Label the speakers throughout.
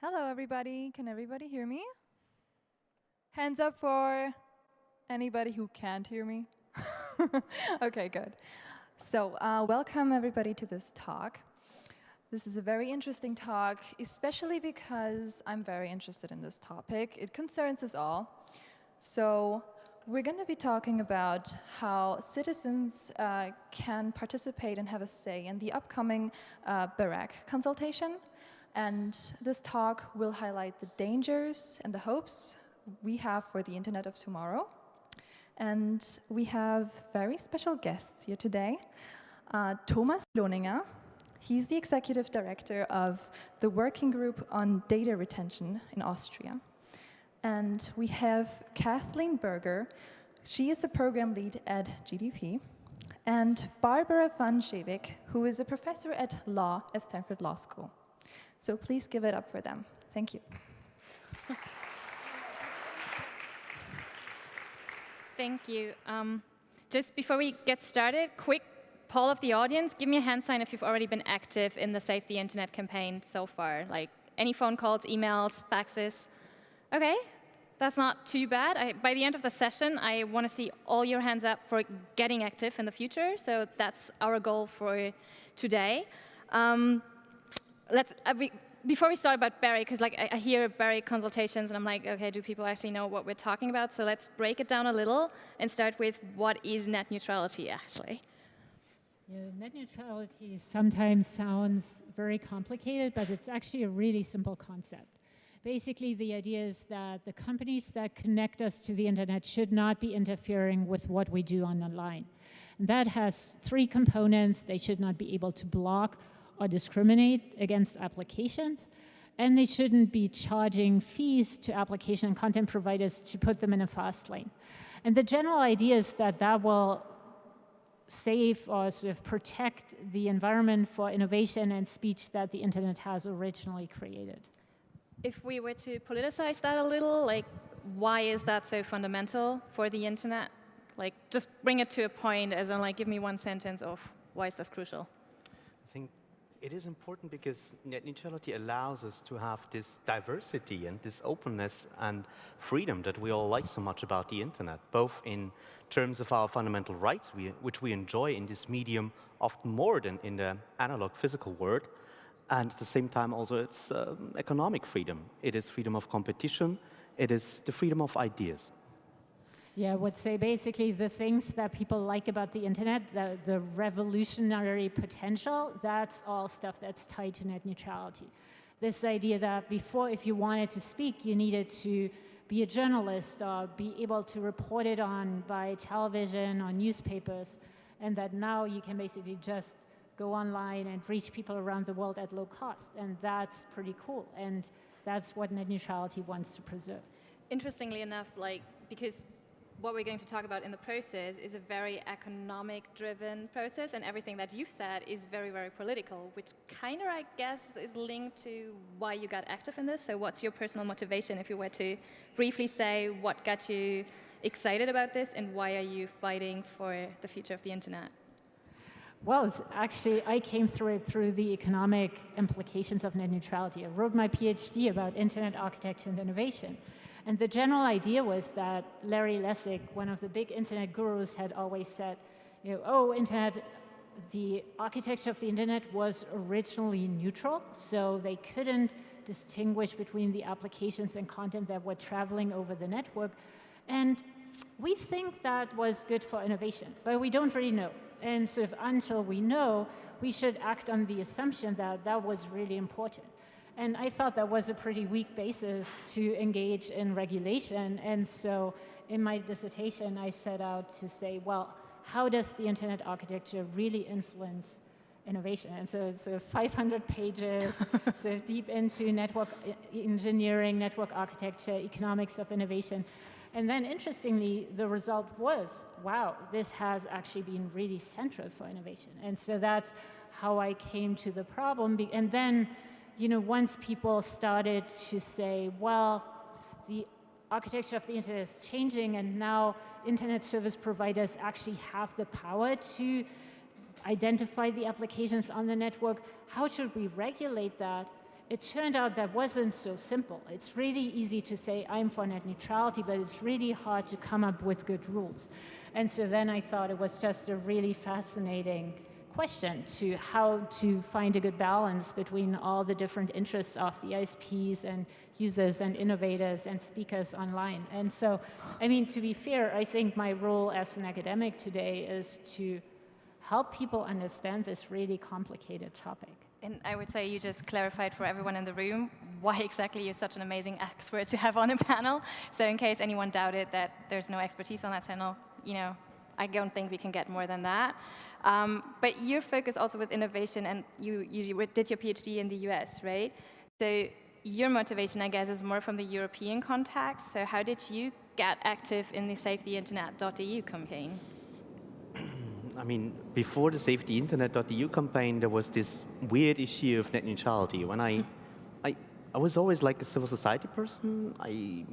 Speaker 1: Hello, everybody. Can everybody hear me? Hands up for anybody who can't hear me. Okay, good. So welcome, everybody, to this talk. This is a very interesting talk, especially because I'm very interested in this topic. It concerns us all. So we're going to be talking about how citizens can participate and have a say in the upcoming Berger consultation. And this talk will highlight the dangers and the hopes we have for the Internet of tomorrow. And we have very special guests here today. Thomas Lohninger, he's the executive director of the Working Group on Data Retention in Austria. And we have Cathleen Berger, she is the program lead at GDP. And Barbara van Schewick, who is a professor at law at Stanford Law School. So please give it up for them. Thank you.
Speaker 2: Thank you. Just before we get started, quick poll of the audience. Give me a hand sign if you've already been active in the Save the Internet campaign so far. Like any phone calls, emails, faxes. OK, that's not too bad. By the end of the session, I want to see all your hands up for getting active in the future. So that's our goal for today. Before we start about Berger, because I hear Berger consultations, and I'm like, OK, do people actually know what we're talking about? So let's break it down a little and start with what is net neutrality, actually.
Speaker 3: Yeah, net neutrality sometimes sounds very complicated, but it's actually a really simple concept. Basically, the idea is that the companies that connect us to the Internet should not be interfering with what we do on the line. And that has three components. They should not be able to block or discriminate against applications, and they shouldn't be charging fees to application and content providers to put them in a fast lane. And the general idea is that that will save or sort of protect the environment for innovation and speech that the Internet has originally created.
Speaker 2: If we were to politicize that a little, like, why is that so fundamental for the Internet? Like, just bring it to a point, as in, like, give me one sentence of why is this crucial?
Speaker 4: I think it is important because net neutrality allows us to have this diversity and this openness and freedom that we all like so much about the Internet, both in terms of our fundamental rights, which we enjoy in this medium often more than in the analog physical world, and at the same time also it's economic freedom. It is freedom of competition. It is the freedom of ideas.
Speaker 3: Yeah, I would say basically the things that people like about the Internet, the revolutionary potential, that's all stuff that's tied to net neutrality. This idea that before, if you wanted to speak, you needed to be a journalist or be able to report it on by television or newspapers, and that now you can basically just go online and reach people around the world at low cost. And that's pretty cool. And that's what net neutrality wants to preserve.
Speaker 2: Interestingly enough, because what we're going to talk about in the process is a very economic-driven process, and everything that you've said is very, very political, which kind of, I guess, is linked to why you got active in this. So what's your personal motivation, if you were to briefly say what got you excited about this, and why are you fighting for the future of the Internet?
Speaker 3: Well, it's actually, I came through it through the economic implications of net neutrality. I wrote my PhD about Internet architecture and innovation. And the general idea was that Larry Lessig, one of the big Internet gurus, had always said, Internet, the architecture of the Internet was originally neutral, so they couldn't distinguish between the applications and content that were traveling over the network. And we think that was good for innovation, but we don't really know. And so until we know, we should act on the assumption that that was really important. And I felt that was a pretty weak basis to engage in regulation. And so in my dissertation, I set out to say, well, how does the Internet architecture really influence innovation? And so it's 500 pages, so deep into network engineering, network architecture, economics of innovation. And then, interestingly, the result was, wow, this has actually been really central for innovation. And so that's how I came to the problem. And then, once people started to say, well, the architecture of the Internet is changing, and now Internet service providers actually have the power to identify the applications on the network, how should we regulate that? it turned out that wasn't so simple. It's really easy to say, I'm for net neutrality, but it's really hard to come up with good rules. And so then I thought it was just a really fascinating question to how to find a good balance between all the different interests of the ISPs and users and innovators and speakers online. And so, I mean, to be fair, I think my role as an academic today is to help people understand this really complicated topic.
Speaker 2: And I would say you just clarified for everyone in the room why exactly you're such an amazing expert to have on a panel. So in case anyone doubted that there's no expertise on that panel, you know, I don't think we can get more than that. But your focus also with innovation, and you did your PhD in the US, right? So your motivation, I guess, is more from the European context. So how did you get active in the SafeTheInternet.eu campaign?
Speaker 4: I mean, before the SafeTheInternet.eu campaign, there was this weird issue of net neutrality. When I was always like a civil society person.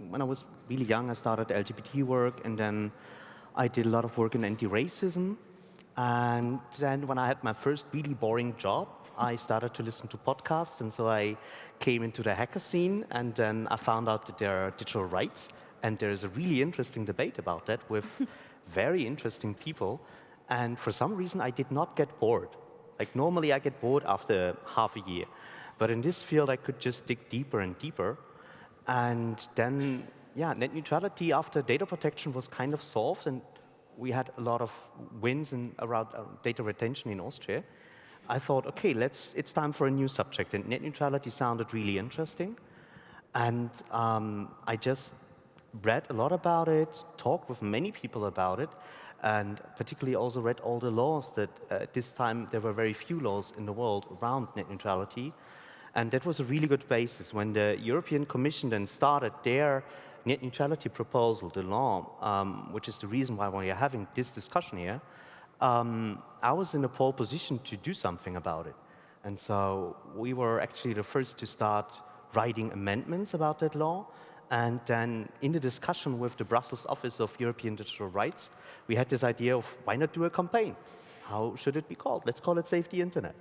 Speaker 4: When I was really young, I started LGBT work, and then I did a lot of work in anti-racism. And then when I had my first really boring job, I started to listen to podcasts, and so I came into the hacker scene, and then I found out that there are digital rights, and there's a really interesting debate about that with very interesting people. And for some reason, I did not get bored. Like normally I get bored after half a year. But in this field, I could just dig deeper and deeper. And then, yeah, net neutrality after data protection was kind of solved, and we had a lot of wins around data retention in Austria. I thought, okay, it's time for a new subject. And net neutrality sounded really interesting. And I just read a lot about it, talked with many people about it, and particularly also read all the laws that at this time there were very few laws in the world around net neutrality. And that was a really good basis. When the European Commission then started their net neutrality proposal, the law, which is the reason why we are having this discussion here, I was in a pole position to do something about it. And so we were actually the first to start writing amendments about that law. And then in the discussion with the Brussels Office of European Digital Rights, we had this idea of why not do a campaign? How should it be called? Let's call it Save the Internet.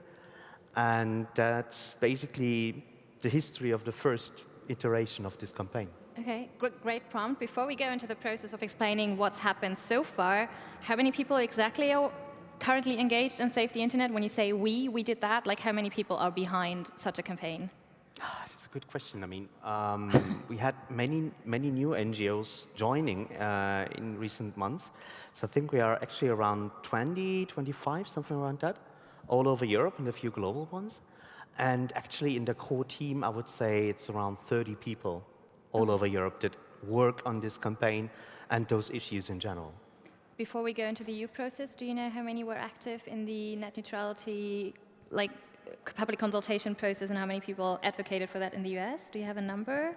Speaker 4: And that's basically the history of the first iteration of this campaign.
Speaker 2: Okay, great prompt. Before we go into the process of explaining what's happened so far, how many people exactly are currently engaged in Save the Internet? When you say we did that, like how many people are behind such a campaign?
Speaker 4: That's a good question. I mean, we had many new NGOs joining in recent months. So I think we are actually around 20, 25, something around that, all over Europe and a few global ones. And actually in the core team, I would say it's around 30 people all over Europe that work on this campaign and those issues in general.
Speaker 2: Before we go into the EU process, do you know how many were active in the net neutrality, like public consultation process, and how many people advocated for that in the US? Do you have a number?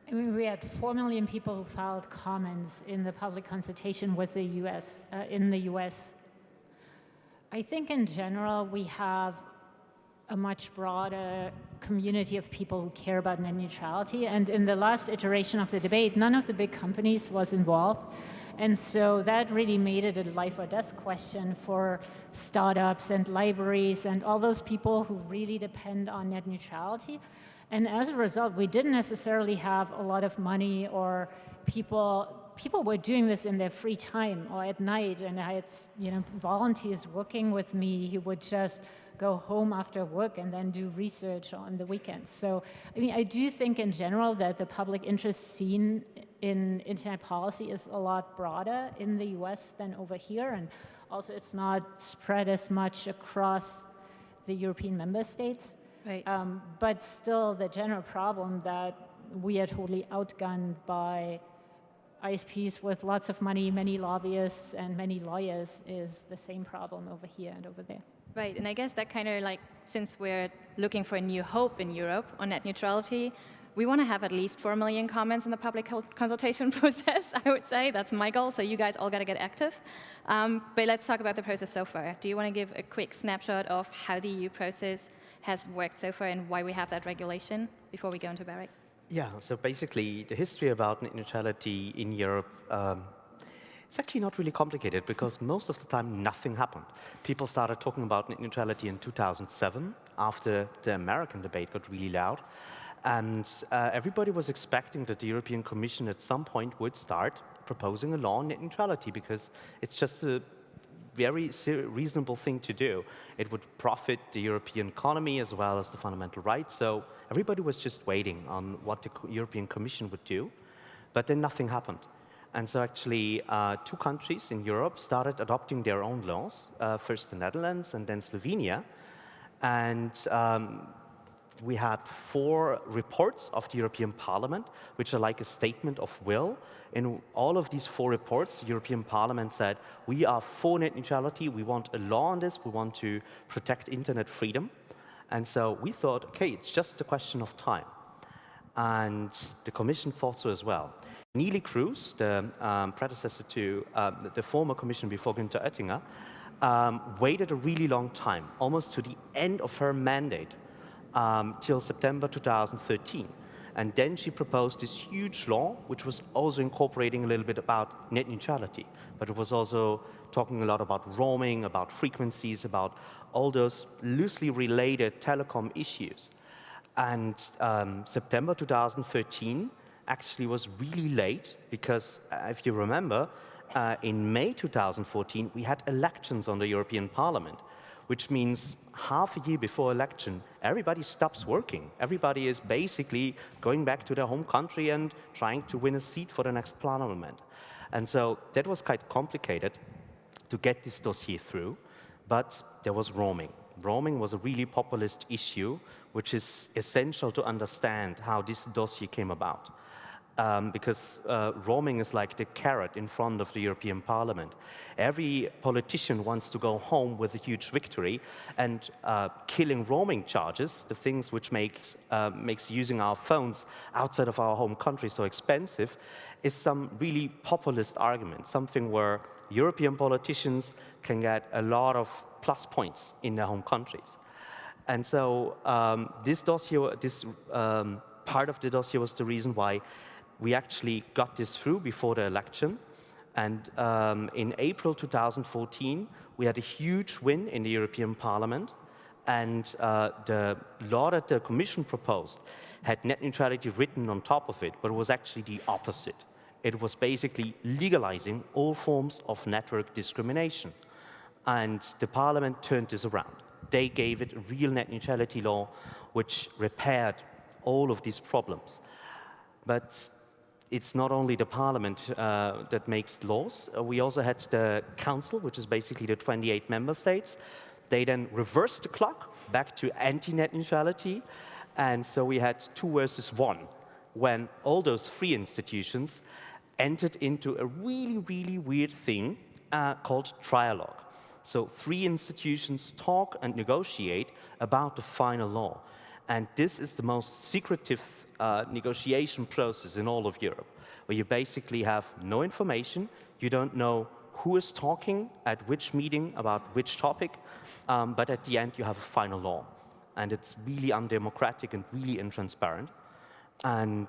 Speaker 3: I mean, we had 4 million people who filed comments in the public consultation with the US, in the US. I think in general, we have a much broader community of people who care about net neutrality. And in the last iteration of the debate, none of the big companies was involved. And so that really made it a life or death question for startups and libraries and all those people who really depend on net neutrality. And as a result, we didn't necessarily have a lot of money, or people were doing this in their free time or at night. And I had, volunteers working with me who would just go home after work and then do research on the weekends. So, I mean, I do think in general that the public interest scene in internet policy is a lot broader in the US than over here. And also it's not spread as much across the European member states.
Speaker 2: Right.
Speaker 3: But still the general problem that we are totally outgunned by ISPs with lots of money, many lobbyists and many lawyers is the same problem over here and over there.
Speaker 2: Right, and I guess that kind of like, since we're looking for a new hope in Europe on net neutrality, we want to have at least 4 million comments in the public consultation process, I would say. That's my goal, so you guys all got to get active. But let's talk about the process so far. Do you want to give a quick snapshot of how the EU process has worked so far and why we have that regulation before we go into Berger?
Speaker 4: Yeah, so basically the history about net neutrality in Europe, it's actually not really complicated because most of the time nothing happened. People started talking about net neutrality in 2007 after the American debate got really loud. And everybody was expecting that the European Commission at some point would start proposing a law on net neutrality, because it's just a very reasonable thing to do. It would profit the European economy as well as the fundamental rights. So everybody was just waiting on what the European Commission would do. But then nothing happened. And so actually 2 countries in Europe started adopting their own laws, first the Netherlands and then Slovenia. And we had 4 reports of the European Parliament, which are like a statement of will. In all of these 4 reports, the European Parliament said, we are for net neutrality, we want a law on this, we want to protect internet freedom. And so we thought, okay, it's just a question of time. And the Commission thought so as well. Neelie Kroes, the predecessor to the former Commission before Günther Oettinger, waited a really long time, almost to the end of her mandate, till September 2013. And then she proposed this huge law, which was also incorporating a little bit about net neutrality. But it was also talking a lot about roaming, about frequencies, about all those loosely related telecom issues. And September 2013 actually was really late, because if you remember, in May 2014, we had elections on the European Parliament, which means half a year before election, everybody stops working. Everybody is basically going back to their home country and trying to win a seat for the next parliament. And so that was quite complicated to get this dossier through, but there was roaming. Roaming was a really populist issue, which is essential to understand how this dossier came about. Because roaming is like the carrot in front of the European Parliament. Every politician wants to go home with a huge victory, and killing roaming charges, the things which makes using our phones outside of our home country so expensive, is some really populist argument, something where European politicians can get a lot of plus points in their home countries. And so this dossier, this part of the dossier was the reason why we actually got this through before the election. And in April 2014, we had a huge win in the European Parliament. And the law that the Commission proposed had net neutrality written on top of it, but it was actually the opposite. It was basically legalizing all forms of network discrimination. And the Parliament turned this around. They gave it a real net neutrality law, which repaired all of these problems. But it's not only the Parliament that makes laws. We also had the Council, which is basically the 28 member states. They then reversed the clock back to anti-net neutrality. And so we had 2 versus 1, when all those 3 institutions entered into a really, really weird thing called trialogue. So 3 institutions talk and negotiate about the final law. And this is the most secretive negotiation process in all of Europe, where you basically have no information, you don't know who is talking at which meeting about which topic, but at the end you have a final law. And it's really undemocratic and really intransparent. And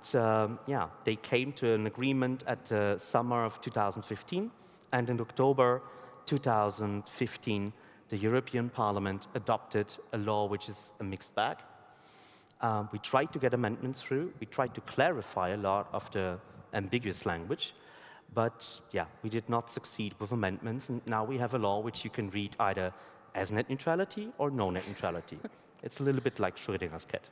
Speaker 4: yeah, they came to an agreement at the summer of 2015, and in October 2015, the European Parliament adopted a law which is a mixed bag. We tried to get amendments through. We tried to clarify a lot of the ambiguous language. But yeah, we did not succeed with amendments. And now we have a law which you can read either as net neutrality or no net neutrality. It's a little bit like Schrödinger's cat.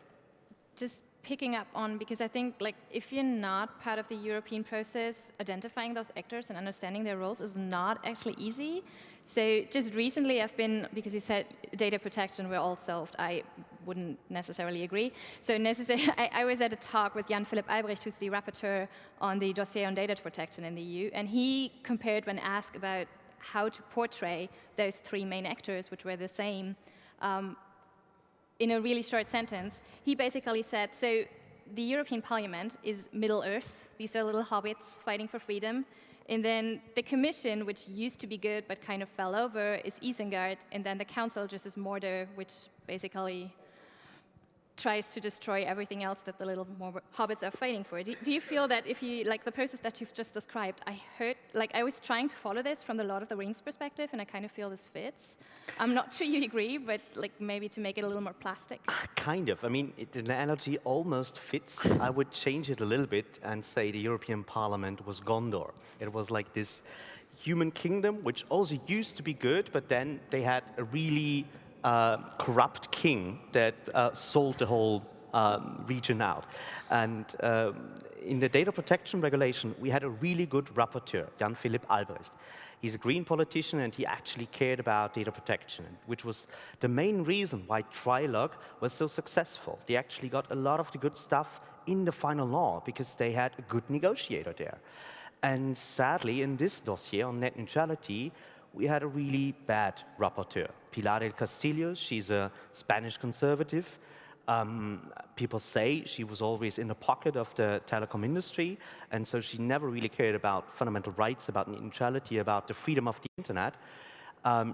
Speaker 2: Just picking up on, because I think like if you're not part of the European process, identifying those actors and understanding their roles is not actually easy. So just recently I've been, because you said data protection, we're all solved. I wouldn't necessarily agree. So I was at a talk with Jan-Philipp Albrecht, who's the rapporteur on the dossier on data protection in the EU, and he compared, when asked about how to portray those 3 main actors, which were the same, in a really short sentence, he basically said, so the European Parliament is Middle Earth. These are little hobbits fighting for freedom. And then the Commission, which used to be good but kind of fell over, is Isengard. And then the Council just is Mordor, which basically tries to destroy everything else that the little hobbits are fighting for. Do you feel that if you, like the process that you've just described, I heard like I was trying to follow this from the Lord of the Rings perspective, and I kind of feel this fits. I'm not sure you agree, but like maybe to make it a little more plastic.
Speaker 4: Kind of. I mean, the analogy almost fits. I would change it a little bit and say the European Parliament was Gondor. It was like this human kingdom, which also used to be good, but then they had a really corrupt king that sold the whole region out. And in the data protection regulation, we had a really good rapporteur, Jan-Philipp Albrecht. He's a green politician, and he actually cared about data protection, which was the main reason why TRAI was so successful. They actually got a lot of the good stuff in the final law because they had a good negotiator there. And sadly, in this dossier on net neutrality, we had a really bad rapporteur. Pilar del Castillo, she's a Spanish conservative. People say she was always in the pocket of the telecom industry, and so she never really cared about fundamental rights, about neutrality, about the freedom of the internet.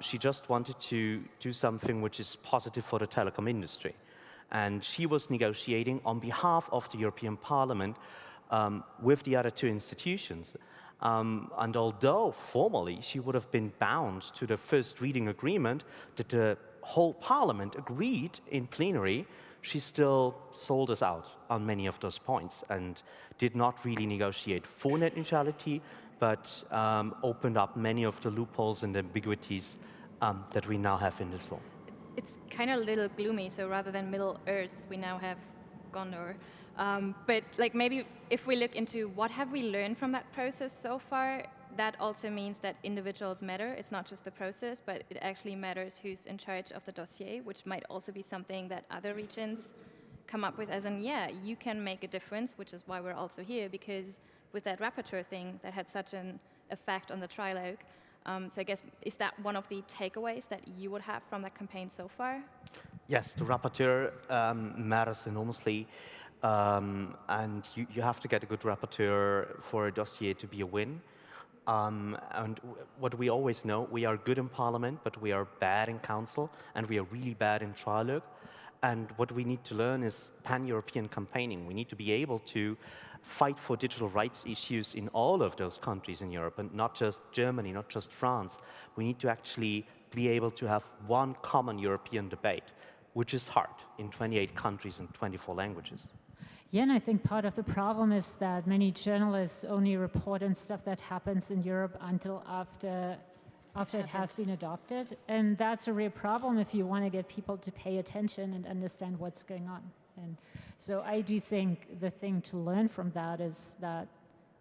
Speaker 4: She just wanted to do something which is positive for the telecom industry. And she was negotiating on behalf of the European Parliament with the other two institutions. And although formally she would have been bound to the first reading agreement that the whole Parliament agreed in plenary, she still sold us out on many of those points and did not really negotiate for net neutrality, but opened up many of the loopholes and ambiguities that we now have in this law.
Speaker 2: It's kind of a little gloomy, so rather than Middle Earth, we now have Gondor. But like maybe if we look into what have we learned from that process so far, that also means that individuals matter. It's not just the process, but it actually matters who's in charge of the dossier, which might also be something that other regions come up with as in, yeah, you can make a difference, which is why we're also here, because with that rapporteur thing that had such an effect on the trilogue. So I guess, is that one of the takeaways that you would have from that campaign so far?
Speaker 4: Yes, the rapporteur matters enormously. And you have to get a good rapporteur for a dossier to be a win. And what we always know, we are good in Parliament, but we are bad in Council, and we are really bad in trilogue. And what we need to learn is pan-European campaigning. We need to be able to fight for digital rights issues in all of those countries in Europe, and not just Germany, not just France. We need to actually be able to have one common European debate, which is hard in 28 countries and 24 languages.
Speaker 3: Yeah, and I think part of the problem is that many journalists only report on stuff that happens in Europe until after it has been adopted. And that's a real problem if you want to get people to pay attention and understand what's going on. And so I do think the thing to learn from that is that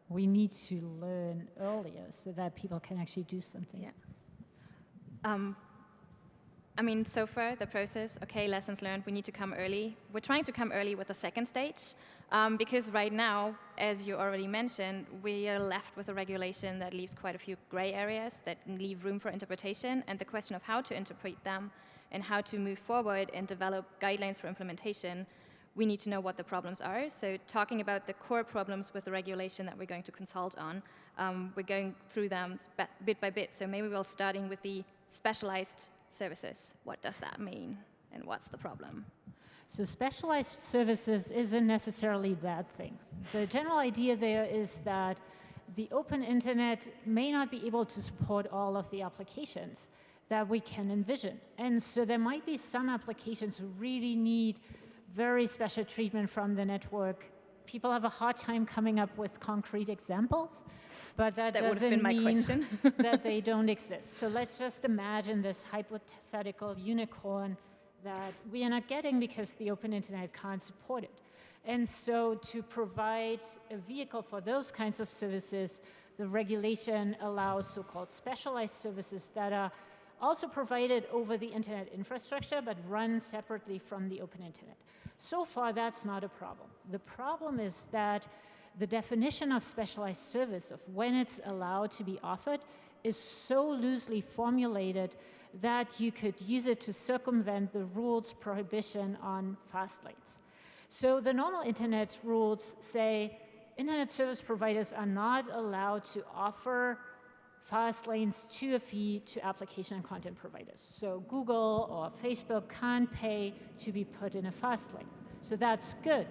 Speaker 3: we need to learn earlier so that people can actually do something.
Speaker 2: Yeah. I mean, so far, the process, okay, lessons learned, we need to come early. We're trying to come early with the second stage, because right now, as you already mentioned, we are left with a regulation that leaves quite a few gray areas that leave room for interpretation, and the question of how to interpret them and how to move forward and develop guidelines for implementation, we need to know what the problems are. So talking about the core problems with the regulation that we're going to consult on, we're going through them bit by bit. So maybe we'll starting with the specialized services. What does that mean, and what's the problem?
Speaker 3: So specialized services isn't necessarily a bad thing. The general idea there is that the open internet may not be able to support all of the applications that we can envision. And so there might be some applications who really need very special treatment from the network. People have a hard time coming up with concrete examples, but that doesn't mean that they don't exist. So let's just imagine this hypothetical unicorn that we are not getting because the open internet can't support it. And so to provide a vehicle for those kinds of services, the regulation allows so-called specialized services that are also provided over the internet infrastructure, but run separately from the open internet. So far, that's not a problem. The problem is that the definition of specialized service, of when it's allowed to be offered, is so loosely formulated that you could use it to circumvent the rules prohibition on fast lanes. So the normal internet rules say internet service providers are not allowed to offer fast lanes to a fee to application and content providers. So Google or Facebook can't pay to be put in a fast lane. So that's good.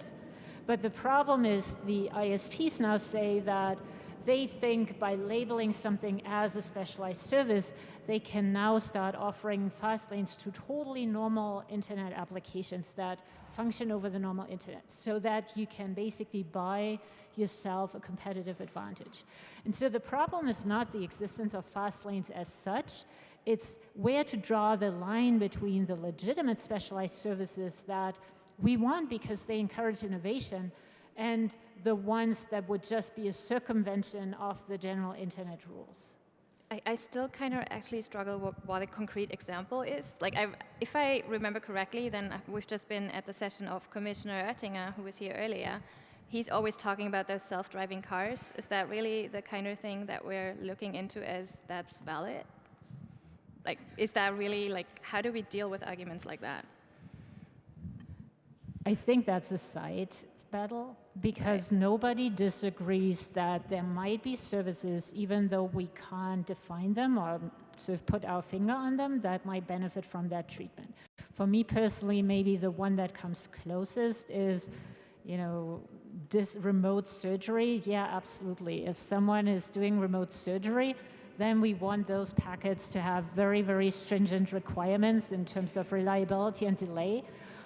Speaker 3: But the problem is the ISPs now say that they think by labeling something as a specialized service, they can now start offering fast lanes to totally normal internet applications that function over the normal internet, so that you can basically buy yourself a competitive advantage. And so the problem is not the existence of fast lanes as such, it's where to draw the line between the legitimate specialized services that we want because they encourage innovation and the ones that would just be a circumvention of the general internet rules.
Speaker 2: I still kind of actually struggle with what a concrete example is. Like, if I remember correctly, then we've just been at the session of Commissioner Oettinger, who was here earlier. He's always talking about those self-driving cars. Is that really the kind of thing that we're looking into as that's valid? Like, is that really, like, how do we deal with arguments like that?
Speaker 3: I think that's a side battle, because nobody disagrees that there might be services, even though we can't define them or sort of put our finger on them, that might benefit from that treatment. For me personally, maybe the one that comes closest is, you know, this remote surgery. Yeah, absolutely. If someone is doing remote surgery, then we want those packets to have very, very stringent requirements in terms of reliability and delay.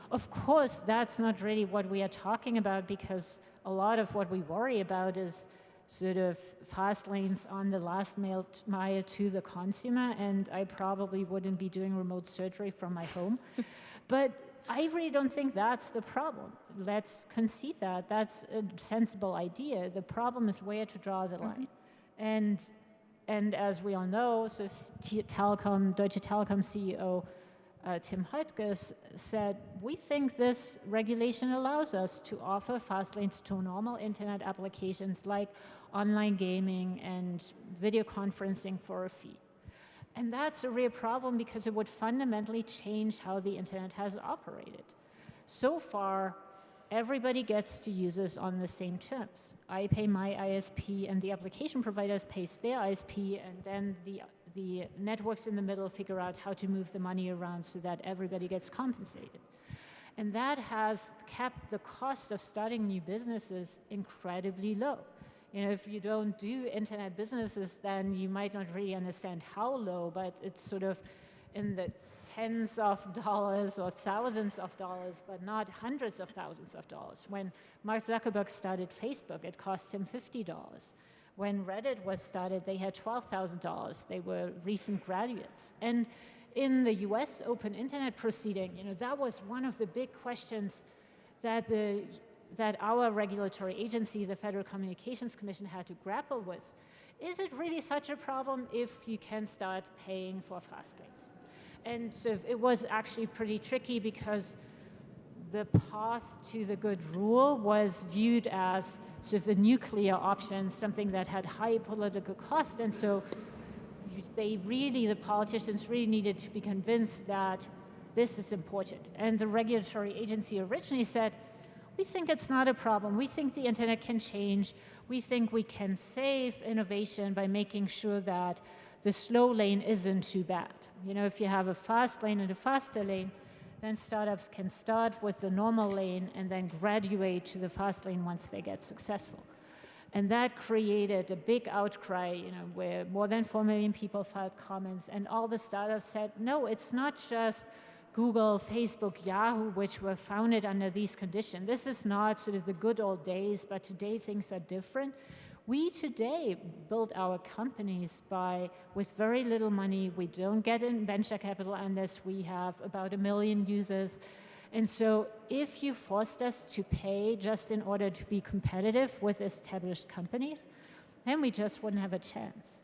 Speaker 3: Of course, that's not really what we are talking about, because a lot of what we worry about is sort of fast lanes on the last mile to the consumer, and I probably wouldn't be doing remote surgery from my home. But I really don't think that's the problem. Let's concede that. That's a sensible idea. The problem is where to draw the line. And as we all know, so Deutsche Telekom CEO Tim Höttges said, we think this regulation allows us to offer fast lanes to normal internet applications like online gaming and video conferencing for a fee. And that's a real problem, because it would fundamentally change how the internet has operated. So far, everybody gets to use this on the same terms. I pay my ISP and the application providers pays their ISP, and then the networks in the middle figure out how to move the money around so that everybody gets compensated. And that has kept the cost of starting new businesses incredibly low. You know, if you don't do internet businesses, then you might not really understand how low, but it's sort of in the tens of dollars or thousands of dollars, but not hundreds of thousands of dollars. When Mark Zuckerberg started Facebook, it cost him $50. When Reddit was started, they had $12,000. They were recent graduates. And in the US Open Internet proceeding, you know, that was one of the big questions that our regulatory agency, the Federal Communications Commission, had to grapple with. Is it really such a problem if you can start paying for fast lanes? And so it was actually pretty tricky, because the path to the good rule was viewed as sort of a nuclear option, something that had high political cost. And so the politicians really needed to be convinced that this is important. And the regulatory agency originally said, we think it's not a problem. We think the internet can change. We think we can save innovation by making sure that the slow lane isn't too bad. You know, if you have a fast lane and a faster lane, then startups can start with the normal lane and then graduate to the fast lane once they get successful. And that created a big outcry, you know, where more than 4 million people filed comments, and all the startups said, no, it's not just Google, Facebook, Yahoo, which were founded under these conditions. This is not sort of the good old days, but today things are different. We today build our companies with very little money. We don't get in venture capital unless we have about 1 million users. And so if you forced us to pay just in order to be competitive with established companies, then we just wouldn't have a chance.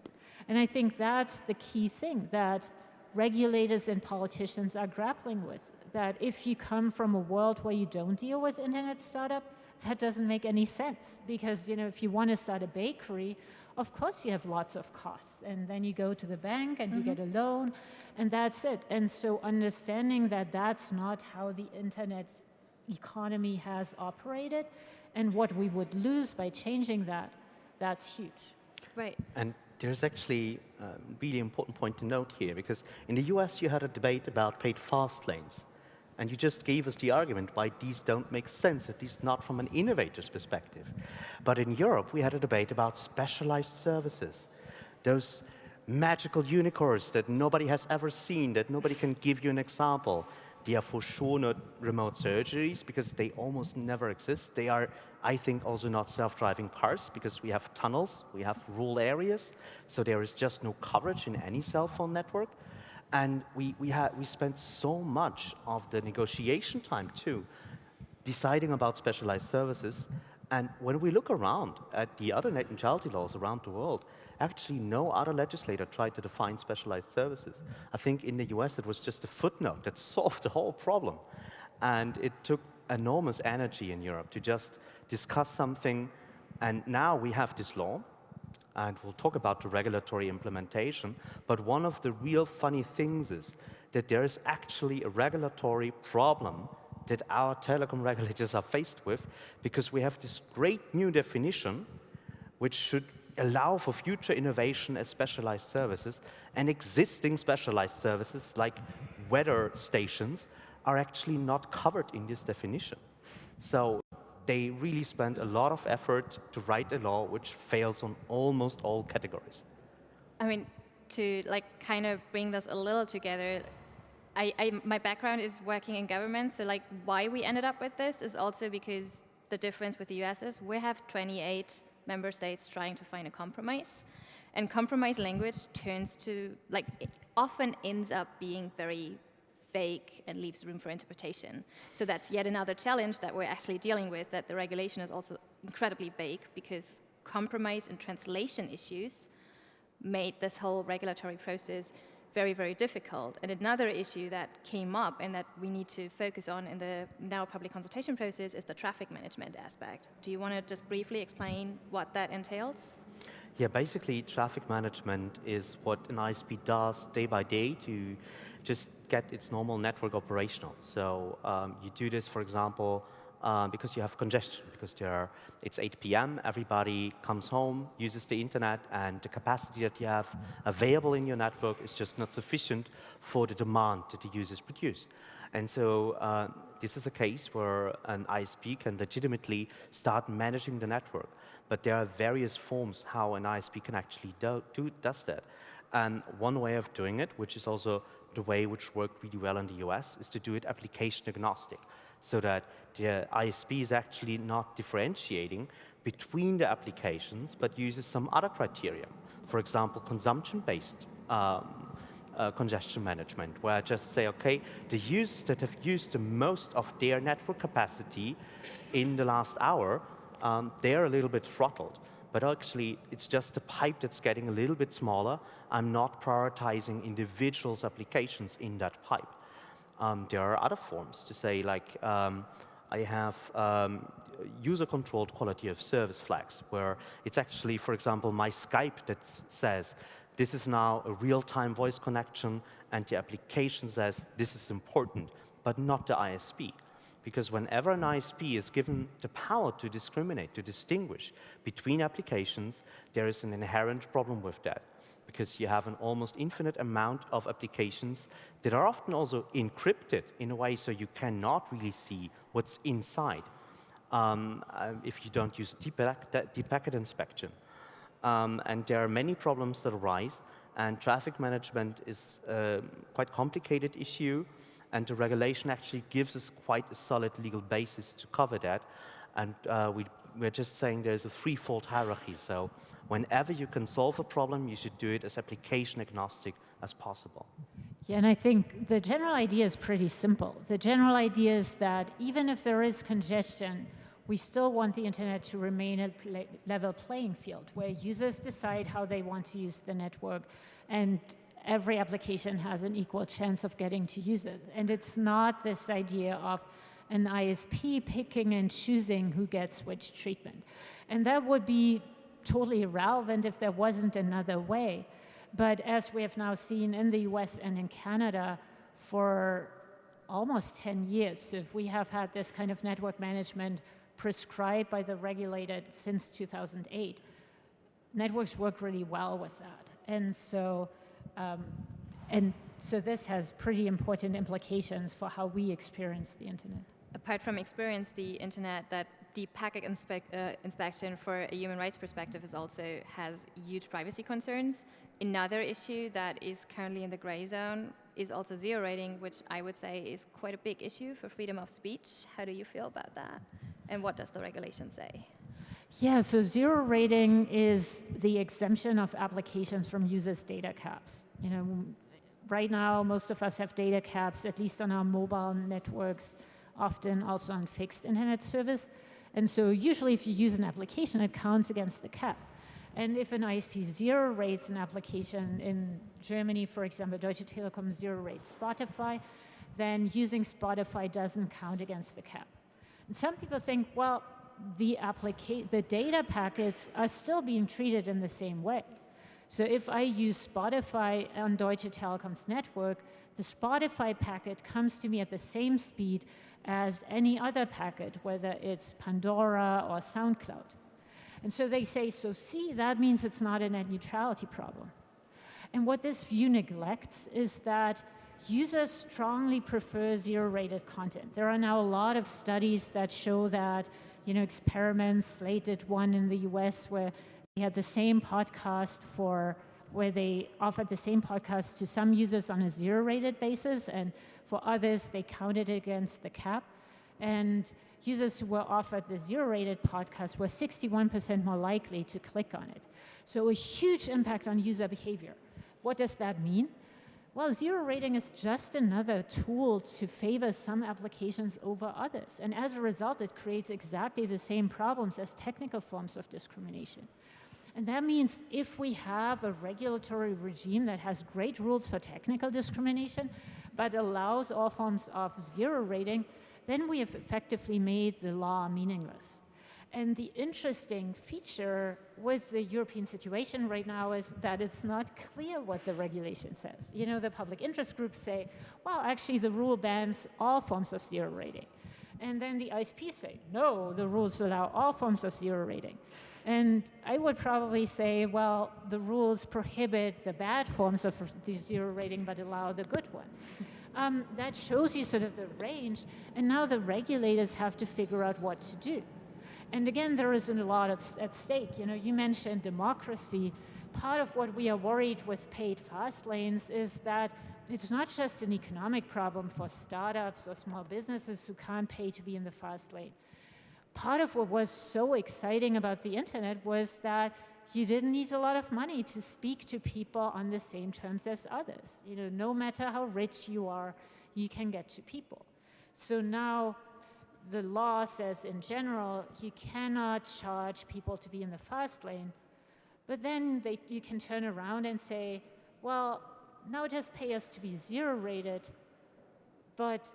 Speaker 3: And I think that's the key thing that regulators and politicians are grappling with, that if you come from a world where you don't deal with internet startup, that doesn't make any sense, because, you know, if you want to start a bakery, of course you have lots of costs, and then you go to the bank and you get a loan, and that's it. And so understanding that that's not how the internet economy has operated, and what we would lose by changing that, that's huge.
Speaker 2: Right.
Speaker 4: And there's actually a really important point to note here, because in the US you had a debate about paid fast lanes. And you just gave us the argument why these don't make sense, at least not from an innovator's perspective. But in Europe, we had a debate about specialized services. Those magical unicorns that nobody has ever seen, that nobody can give you an example. They are for sure not remote surgeries because they almost never exist. They are, I think, also not self-driving cars because we have tunnels, we have rural areas, so there is just no coverage in any cell phone network. And we spent so much of the negotiation time, too, deciding about specialized services. And when we look around at the other net neutrality laws around the world, actually no other legislator tried to define specialized services. I think in the US it was just a footnote that solved the whole problem. And it took enormous energy in Europe to just discuss something. And now we have this law. And we'll talk about the regulatory implementation, but one of the real funny things is that there is actually a regulatory problem that our telecom regulators are faced with, because we have this great new definition which should allow for future innovation as specialized services, and existing specialized services like weather stations are actually not covered in this definition. So they really spend a lot of effort to write a law which fails on almost all categories.
Speaker 2: I mean, to kind of bring this a little together, my background is working in government, so why we ended up with this is also because the difference with the US is we have 28 member states trying to find a compromise, and compromise language turns to, it often ends up being very vague and leaves room for interpretation. So that's yet another challenge that we're actually dealing with, that the regulation is also incredibly vague because compromise and translation issues made this whole regulatory process very, very difficult. And another issue that came up and that we need to focus on in the now public consultation process is the traffic management aspect. Do you want to just briefly explain what that entails?
Speaker 4: Yeah, basically traffic management is what an ISP does day by day to just get its normal network operational. So you do this, for example, because you have congestion, because it's 8 p.m., everybody comes home, uses the internet, and the capacity that you have available in your network is just not sufficient for the demand that the users produce. And so this is a case where an ISP can legitimately start managing the network. But there are various forms how an ISP can actually does that. And one way of doing it, which is also the way which worked really well in the US, is to do it application agnostic, so that the ISP is actually not differentiating between the applications, but uses some other criteria. For example, consumption-based congestion management, where I just say, okay, the users that have used the most of their network capacity in the last hour, they're a little bit throttled. But actually, it's just the pipe that's getting a little bit smaller. I'm not prioritizing individuals' applications in that pipe. There are other forms to say, I have user-controlled quality of service flags, where it's actually, for example, my Skype that says, this is now a real-time voice connection, and the application says, this is important, but not the ISP. Because whenever an ISP is given the power to discriminate, to distinguish between applications, there is an inherent problem with that. Because you have an almost infinite amount of applications that are often also encrypted in a way so you cannot really see what's inside if you don't use deep packet inspection. And there are many problems that arise, and traffic management is a quite complicated issue. And the regulation actually gives us quite a solid legal basis to cover that. And we're just saying there's a threefold hierarchy. So whenever you can solve a problem, you should do it as application agnostic as possible.
Speaker 3: Yeah, and I think the general idea is pretty simple. The general idea is that even if there is congestion, we still want the internet to remain a level playing field, where users decide how they want to use the network, and every application has an equal chance of getting to use it. And it's not this idea of an ISP picking and choosing who gets which treatment. And that would be totally irrelevant if there wasn't another way. But as we have now seen in the US and in Canada for almost 10 years, so if we have had this kind of network management prescribed by the regulator since 2008, networks work really well with that. And so So this has pretty important implications for how we experience the internet.
Speaker 2: Apart from experience, the internet, that deep packet inspection for a human rights perspective has huge privacy concerns. Another issue that is currently in the gray zone is also zero rating, which I would say is quite a big issue for freedom of speech. How do you feel about that? And what does the regulation say?
Speaker 3: Yeah, so zero rating is the exemption of applications from users' data caps. Right now, most of us have data caps, at least on our mobile networks, often also on fixed internet service. And so usually if you use an application, it counts against the cap. And if an ISP zero rates an application in Germany, for example, Deutsche Telekom zero rates Spotify, then using Spotify doesn't count against the cap. And some people think, well, the data packets are still being treated in the same way. So if I use Spotify on Deutsche Telekom's network, the Spotify packet comes to me at the same speed as any other packet, whether it's Pandora or SoundCloud. And so they say, so see, that means it's not a net neutrality problem. And what this view neglects is that users strongly prefer zero-rated content. There are now a lot of studies that show that, experiments, Slate did one in the US where they had the same podcast where they offered the same podcast to some users on a zero-rated basis, and for others, they counted against the cap. And users who were offered the zero-rated podcast were 61% more likely to click on it. So a huge impact on user behavior. What does that mean? Well, zero rating is just another tool to favor some applications over others. And as a result, it creates exactly the same problems as technical forms of discrimination. And that means if we have a regulatory regime that has great rules for technical discrimination, but allows all forms of zero rating, then we have effectively made the law meaningless. And the interesting feature with the European situation right now is that it's not clear what the regulation says. The public interest groups say, well, actually the rule bans all forms of zero rating. And then the ISPs say, no, the rules allow all forms of zero rating. And I would probably say, well, the rules prohibit the bad forms of the zero rating, but allow the good ones. That shows you sort of the range, and now the regulators have to figure out what to do. And again, there is a lot at stake. You mentioned democracy. Part of what we are worried with paid fast lanes is that it's not just an economic problem for startups or small businesses who can't pay to be in the fast lane. Part of what was so exciting about the internet was that you didn't need a lot of money to speak to people on the same terms as others. No matter how rich you are, you can get to people. So now the law says in general, you cannot charge people to be in the fast lane, but then you can turn around and say, well, now just pay us to be zero rated, but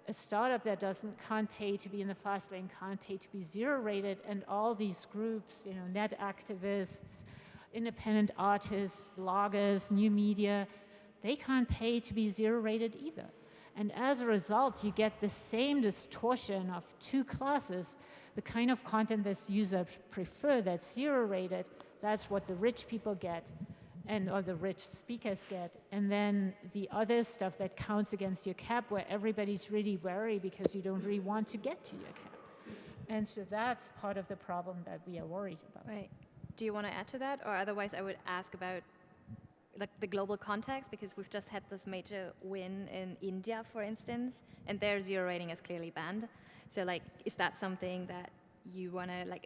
Speaker 3: a startup that can't pay to be in the fast lane can't pay to be zero rated, and all these groups, net activists, independent artists, bloggers, new media, they can't pay to be zero rated either. And as a result, you get the same distortion of two classes. The kind of content that users prefer that's zero rated, that's what the rich people get, or the rich speakers get. And then the other stuff that counts against your cap, where everybody's really wary because you don't really want to get to your cap. And so that's part of the problem that we are worried about.
Speaker 2: Right. Do you want to add to that? Or otherwise I would ask about the global context, because we've just had this major win in India, for instance, and their zero rating is clearly banned. So is that something that you want to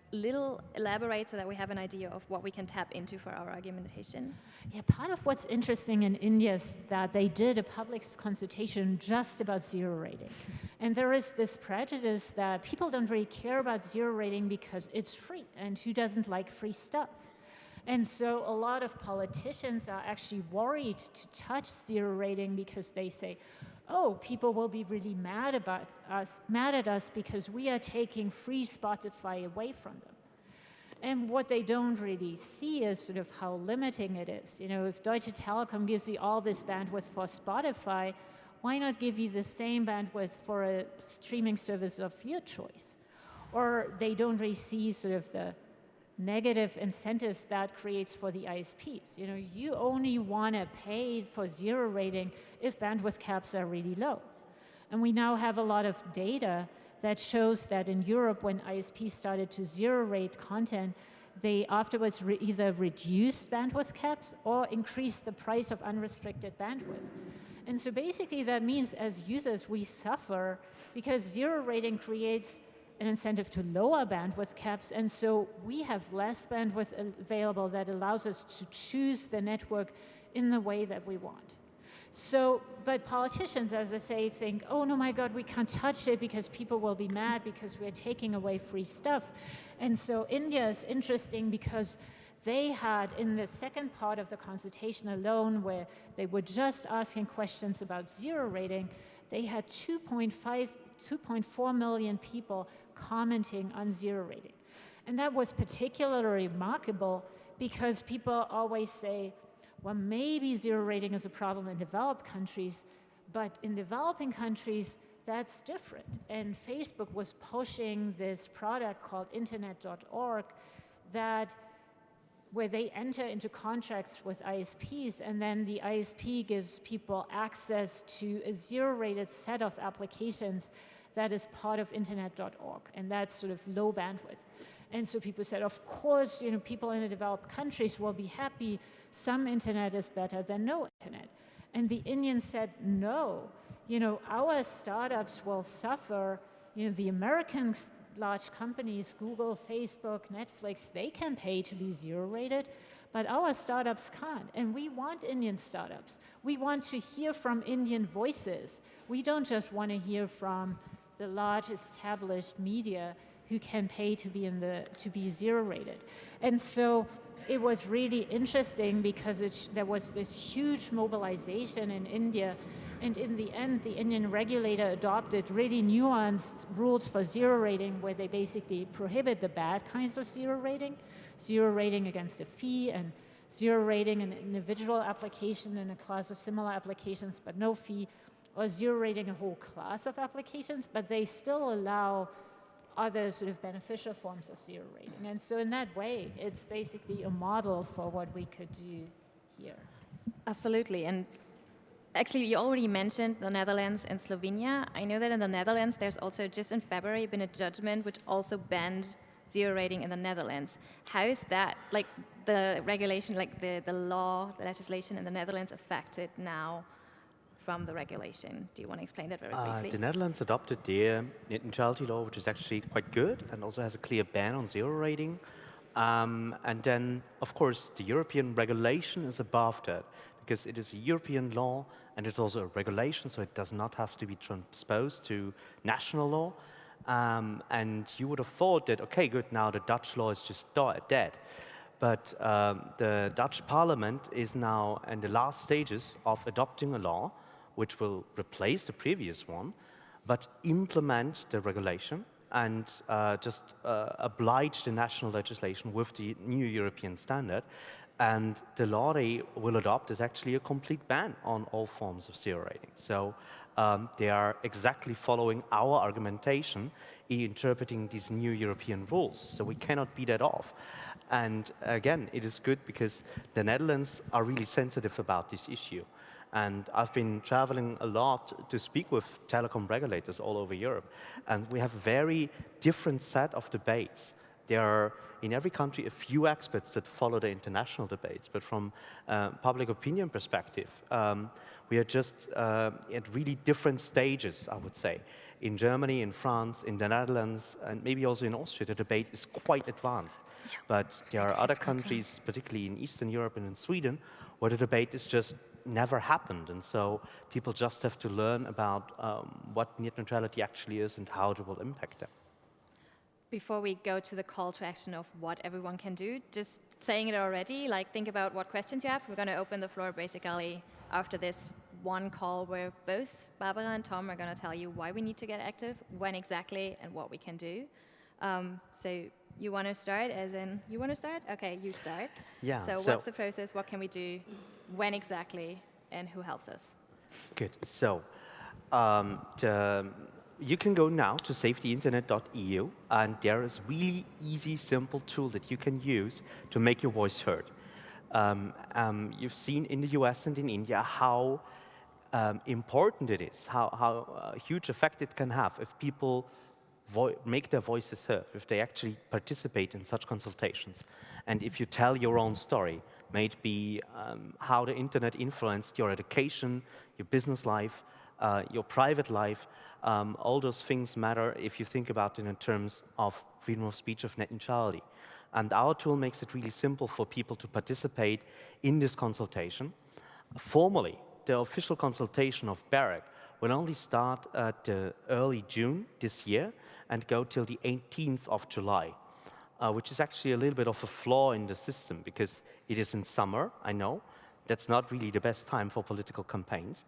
Speaker 2: elaborate so that we have an idea of what we can tap into for our argumentation?
Speaker 3: Yeah, part of what's interesting in India is that they did a public consultation just about zero rating. And there is this prejudice that people don't really care about zero rating because it's free, and who doesn't like free stuff? And so a lot of politicians are actually worried to touch zero rating because they say, oh, people will be really mad at us because we are taking free Spotify away from them. And what they don't really see is sort of how limiting it is. If Deutsche Telekom gives you all this bandwidth for Spotify, why not give you the same bandwidth for a streaming service of your choice? Or they don't really see sort of negative incentives that creates for the ISPs. You know, you only want to pay for zero rating if bandwidth caps are really low. And we now have a lot of data that shows that in Europe, when ISPs started to zero rate content, they afterwards either reduced bandwidth caps or increased the price of unrestricted bandwidth. And so basically that means as users we suffer because zero rating creates an incentive to lower bandwidth caps, and so we have less bandwidth available that allows us to choose the network in the way that we want. So, but politicians, as I say, think, oh no, my God, we can't touch it because people will be mad because we're taking away free stuff. And so India is interesting because they had, in the second part of the consultation alone, where they were just asking questions about zero rating, they had 2.4 million people commenting on zero rating. And that was particularly remarkable because people always say, well, maybe zero rating is a problem in developed countries, but in developing countries, that's different. And Facebook was pushing this product called internet.org where they enter into contracts with ISPs, and then the ISP gives people access to a zero-rated set of applications that is part of internet.org, and that's sort of low bandwidth. And so people said, of course, you know, people in the developed countries will be happy. Some internet is better than no internet. And the Indians said, no, you know, our startups will suffer. You know, the American large companies, Google, Facebook, Netflix, they can pay to be zero rated, but our startups can't. And we want Indian startups. We want to hear from Indian voices. We don't just want to hear from the large established media who can pay to be zero rated. And so it was really interesting because there was this huge mobilization in India, and in the end, the Indian regulator adopted really nuanced rules for zero rating where they basically prohibit the bad kinds of zero rating against a fee, and zero rating an individual application in a class of similar applications but no fee, or zero rating a whole class of applications, but they still allow other sort of beneficial forms of zero rating. And so in that way, it's basically a model for what we could do here.
Speaker 2: Absolutely. And actually, you already mentioned the Netherlands and Slovenia. I know that in the Netherlands, there's also just in February been a judgment which also banned zero rating in the Netherlands. How is that, like the regulation, like the law, the legislation in the Netherlands affected now from the regulation? Do you want to explain that very briefly?
Speaker 4: The Netherlands adopted their net neutrality law, which is actually quite good and also has a clear ban on zero rating. And then, of course, the European regulation is above that because it is a European law and it's also a regulation, so it does not have to be transposed to national law. And you would have thought that, okay, good, now the Dutch law is just dead. But the Dutch parliament is now in the last stages of adopting a law which will replace the previous one, but implement the regulation and just oblige the national legislation with the new European standard. And the law they will adopt is actually a complete ban on all forms of zero rating. So they are exactly following our argumentation in interpreting these new European rules. So we cannot beat that off. And again, it is good because the Netherlands are really sensitive about this issue. And I've been traveling a lot to speak with telecom regulators all over Europe. And we have a very different set of debates. There are, in every country, a few experts that follow the international debates. But from public opinion perspective, we are just at really different stages, I would say. In Germany, in France, in the Netherlands, and maybe also in Austria, the debate is quite advanced. Yeah. But there are other countries, particularly in Eastern Europe and in Sweden, where the debate is just never happened. And so people just have to learn about what net neutrality actually is and how it will impact them.
Speaker 2: Before we go to the call to action of what everyone can do, just saying it already, like think about what questions you have. We're going to open the floor basically after this one call where both Barbara and Tom are going to tell you why we need to get active, when exactly, and what we can do. So you want to start, as in, you want to start? Okay, you start.
Speaker 4: Yeah.
Speaker 2: So what's the process? What can we do? When exactly? And who helps us?
Speaker 4: Good. So you can go now to safetyinternet.eu, and there is really easy, simple tool that you can use to make your voice heard. You've seen in the US and in India how important it is, how huge effect it can have if people make their voices heard, if they actually participate in such consultations. And if you tell your own story, may it be how the internet influenced your education, your business life, your private life, all those things matter if you think about it in terms of freedom of speech, of net neutrality. And our tool makes it really simple for people to participate in this consultation. Formally, the official consultation of Berger will only start at early June this year and go till the 18th of July, which is actually a little bit of a flaw in the system because it is in summer, I know. That's not really the best time for political campaigns.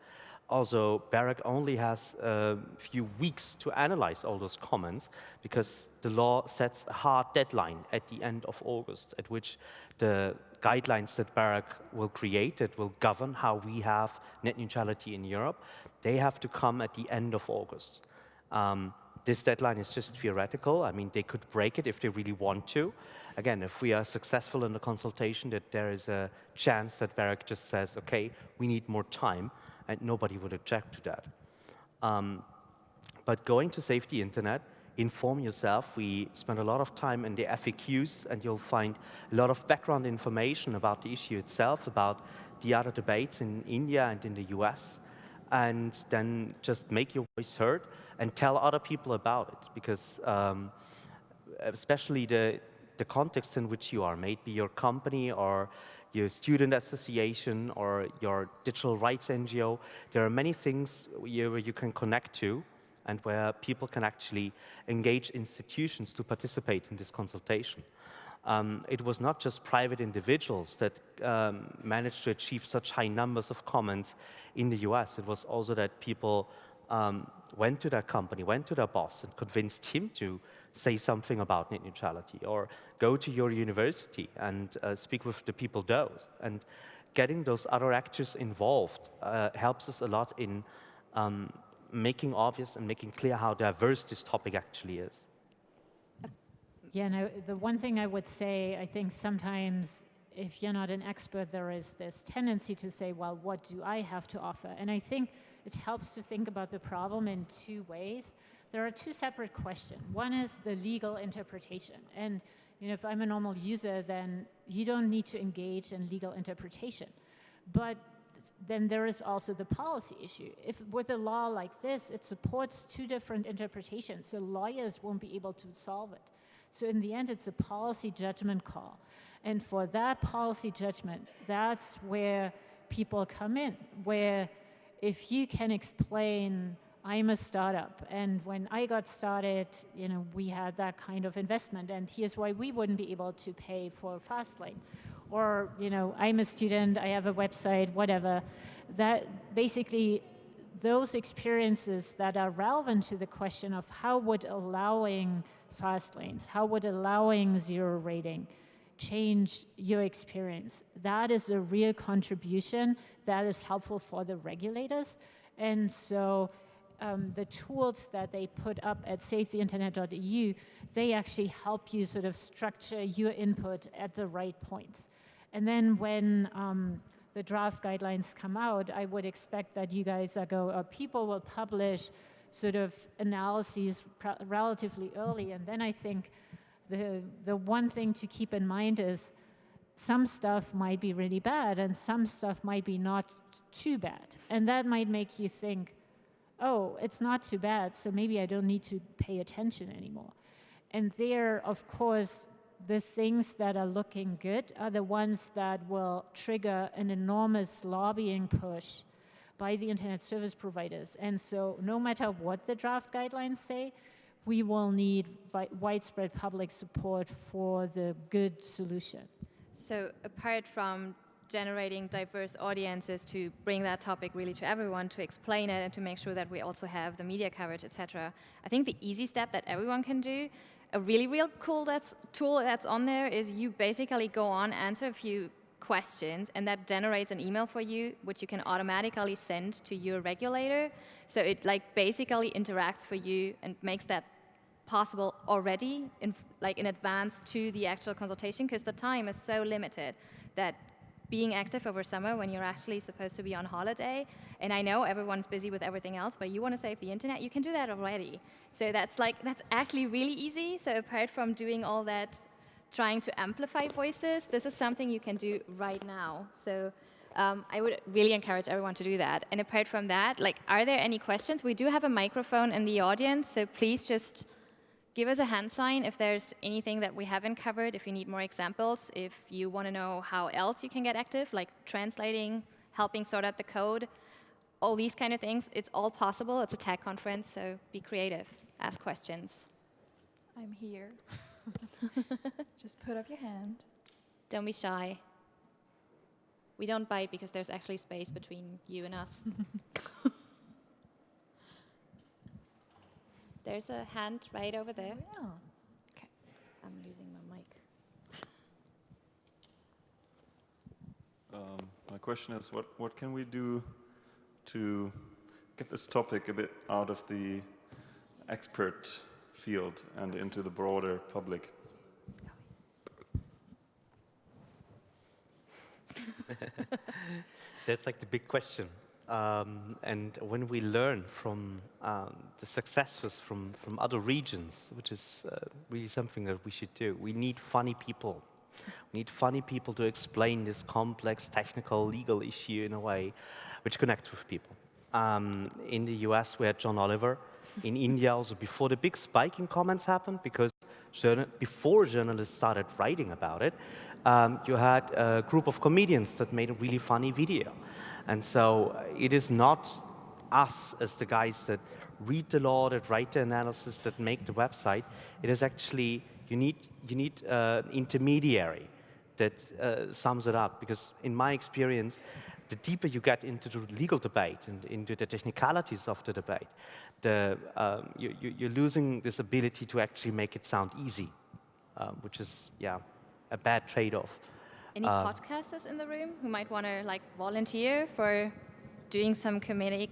Speaker 4: Also, Berger only has a few weeks to analyze all those comments because the law sets a hard deadline at the end of August at which the guidelines that Berger will create, that will govern how we have net neutrality in Europe, they have to come at the end of August. This deadline is just theoretical. I mean, they could break it if they really want to. Again, if we are successful in the consultation, that there is a chance that Berger just says, okay, we need more time, and nobody would object to that. But going to Safety Internet, inform yourself. We spend a lot of time in the FAQs, and you'll find a lot of background information about the issue itself, about the other debates in India and in the US, and then just make your voice heard and tell other people about it, because especially the context in which you are, maybe your company or your student association or your digital rights NGO, there are many things where you can connect to and where people can actually engage institutions to participate in this consultation. It was not just private individuals that managed to achieve such high numbers of comments in the US. It was also that people went to their company, went to their boss and convinced him to say something about net neutrality, or go to your university and speak with the people those. And getting those other actors involved helps us a lot in making obvious and making clear how diverse this topic actually is.
Speaker 3: Yeah, no, the one thing I would say, I think sometimes if you're not an expert, there is this tendency to say, well, what do I have to offer? And I think it helps to think about the problem in two ways. There are two separate questions. One is the legal interpretation. And if I'm a normal user, then you don't need to engage in legal interpretation. But then there is also the policy issue. If with a law like this, it supports two different interpretations, so lawyers won't be able to solve it. So in the end, it's a policy judgment call. And for that policy judgment, that's where people come in, where if you can explain, I'm a startup, and when I got started, we had that kind of investment, and here's why we wouldn't be able to pay for Fastlane. Or, I'm a student, I have a website, whatever. That basically, those experiences that are relevant to the question of how would allowing fast lanes, how would allowing zero rating change your experience? That is a real contribution that is helpful for the regulators. And so the tools that they put up at safetyinternet.eu, they actually help you sort of structure your input at the right points. And then when the draft guidelines come out, I would expect that you guys people will publish sort of analyses relatively early. And then I think the one thing to keep in mind is some stuff might be really bad and some stuff might be not too bad. And that might make you think, oh, it's not too bad, so maybe I don't need to pay attention anymore. And there, of course, the things that are looking good are the ones that will trigger an enormous lobbying push by the internet service providers. And so no matter what the draft guidelines say, we will need widespread public support for the good solution.
Speaker 2: So apart from generating diverse audiences to bring that topic really to everyone, to explain it and to make sure that we also have the media coverage, etc., I think the easy step that everyone can do, a really real cool tool that's on there, is you basically go on, answer a few questions, and that generates an email for you, which you can automatically send to your regulator. So it like basically interacts for you and makes that possible already in advance to the actual consultation, because the time is so limited that being active over summer when you're actually supposed to be on holiday, and I know everyone's busy with everything else, but you want to save the internet, you can do that already. So that's actually really easy. So apart from doing all that, trying to amplify voices, this is something you can do right now. So I would really encourage everyone to do that. And apart from that, are there any questions? We do have a microphone in the audience, so please just give us a hand sign if there's anything that we haven't covered, if you need more examples, if you want to know how else you can get active, like translating, helping sort out the code, all these kind of things. It's all possible. It's a tech conference, so be creative. Ask questions.
Speaker 1: I'm here. Just put up your hand.
Speaker 2: Don't be shy. We don't bite because there's actually space between you and us. There's a hand right over there.
Speaker 1: Oh, okay.
Speaker 2: I'm losing my mic.
Speaker 5: My question is, what can we do to get this topic a bit out of the expert field and into the broader public?
Speaker 4: That's like the big question. And when we learn from the successes from other regions, which is really something that we should do, we need funny people. We need funny people to explain this complex technical legal issue in a way which connects with people. In the US, we had John Oliver. In India, also before the big spike in comments happened, because before journalists started writing about it, you had a group of comedians that made a really funny video. And so it is not us as the guys that read the law, that write the analysis, that make the website. It is actually, you need an intermediary that sums it up. Because in my experience, the deeper you get into the legal debate and into the technicalities of the debate, you're losing this ability to actually make it sound easy, which is, a bad trade-off.
Speaker 2: Any podcasters in the room who might want to volunteer for doing some comedic,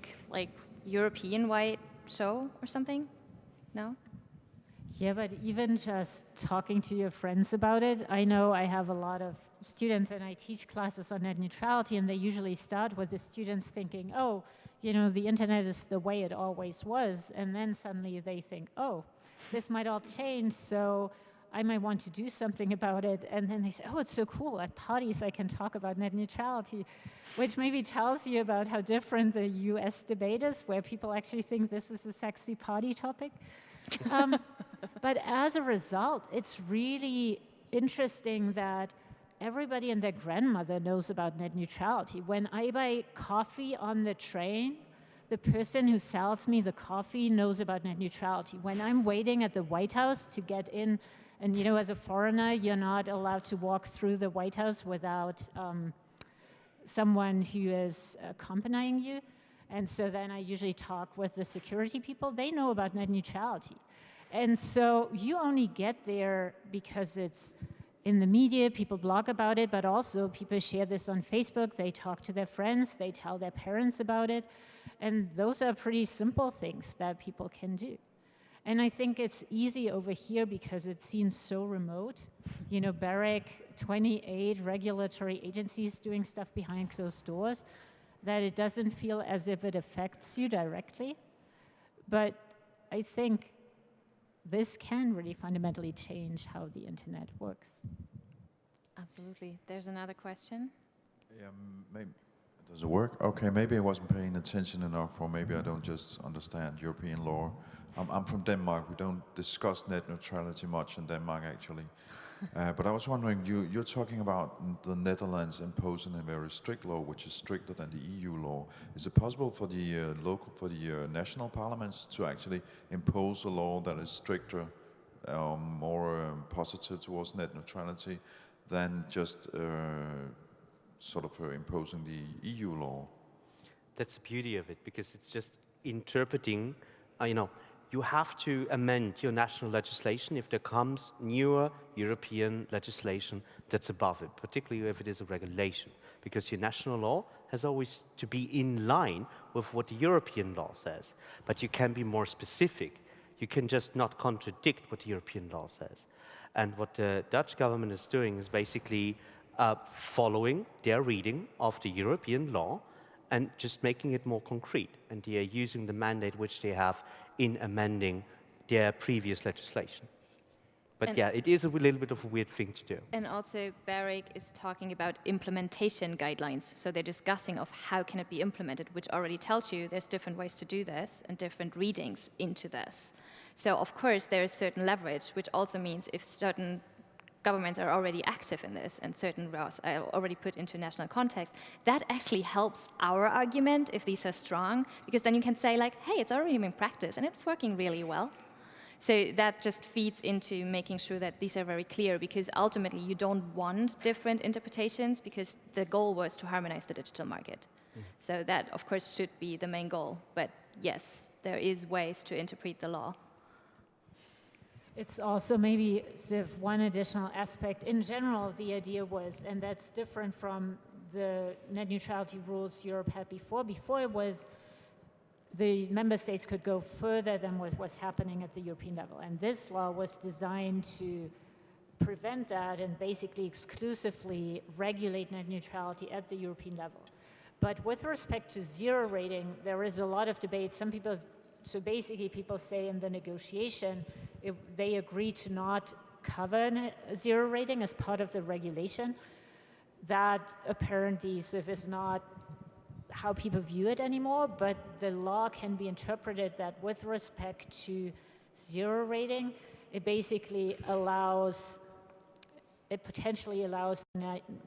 Speaker 2: European-wide show or something? No?
Speaker 3: Yeah, but even just talking to your friends about it, I know I have a lot of students and I teach classes on net neutrality, and they usually start with the students thinking, oh, the internet is the way it always was, and then suddenly they think, oh, this might all change, so I might want to do something about it. And then they say, oh, it's so cool. At parties, I can talk about net neutrality, which maybe tells you about how different the US debate is, where people actually think this is a sexy party topic. But as a result, it's really interesting that everybody and their grandmother knows about net neutrality. When I buy coffee on the train, the person who sells me the coffee knows about net neutrality. When I'm waiting at the White House to get in, and as a foreigner, you're not allowed to walk through the White House without someone who is accompanying you. And so then I usually talk with the security people. They know about net neutrality. And so you only get there because it's in the media, people blog about it, but also people share this on Facebook, they talk to their friends, they tell their parents about it. And those are pretty simple things that people can do. And I think it's easy over here because it seems so remote. Berger, 28 regulatory agencies doing stuff behind closed doors, that it doesn't feel as if it affects you directly. But I think this can really fundamentally change how the internet works.
Speaker 2: Absolutely. There's another question.
Speaker 6: Yeah, maybe. Does it work? Okay, maybe I wasn't paying attention enough, or maybe I don't just understand European law. I'm from Denmark. We don't discuss net neutrality much in Denmark, actually. But I was wondering, you're talking about the Netherlands imposing a very strict law, which is stricter than the EU law. Is it possible for the national parliaments to actually impose a law that is stricter, more positive towards net neutrality than just imposing the EU law?
Speaker 4: That's the beauty of it, because it's just interpreting, you have to amend your national legislation if there comes newer European legislation that's above it, particularly if it is a regulation, because your national law has always to be in line with what the European law says. But you can be more specific. You can just not contradict what the European law says. And what the Dutch government is doing is basically following their reading of the European law and just making it more concrete. And they are using the mandate which they have in amending their previous legislation. But
Speaker 2: And
Speaker 4: yeah, it is a little bit of a weird thing to do.
Speaker 2: And also, Berger is talking about implementation guidelines. So they're discussing of how can it be implemented, which already tells you there's different ways to do this and different readings into this. So of course, there is certain leverage, which also means if certain governments are already active in this and certain laws are already put into national context, that actually helps our argument if these are strong, because then you can say like, hey, it's already been practiced and it's working really well. So that just feeds into making sure that these are very clear, because ultimately you don't want different interpretations, because the goal was to harmonize the digital market. So that, of course, should be the main goal. But yes, there is ways to interpret the law.
Speaker 3: It's also maybe sort of one additional aspect. In general, the idea was, and that's different from the net neutrality rules Europe had before. Before it was the member states could go further than what was happening at the European level. And this law was designed to prevent that and basically exclusively regulate net neutrality at the European level. But with respect to zero rating, there is a lot of debate. Some people, so basically people say in the negotiation, they agree to not cover zero rating as part of the regulation. That apparently sort of is not how people view it anymore, but the law can be interpreted that with respect to zero rating, it basically allows, it potentially allows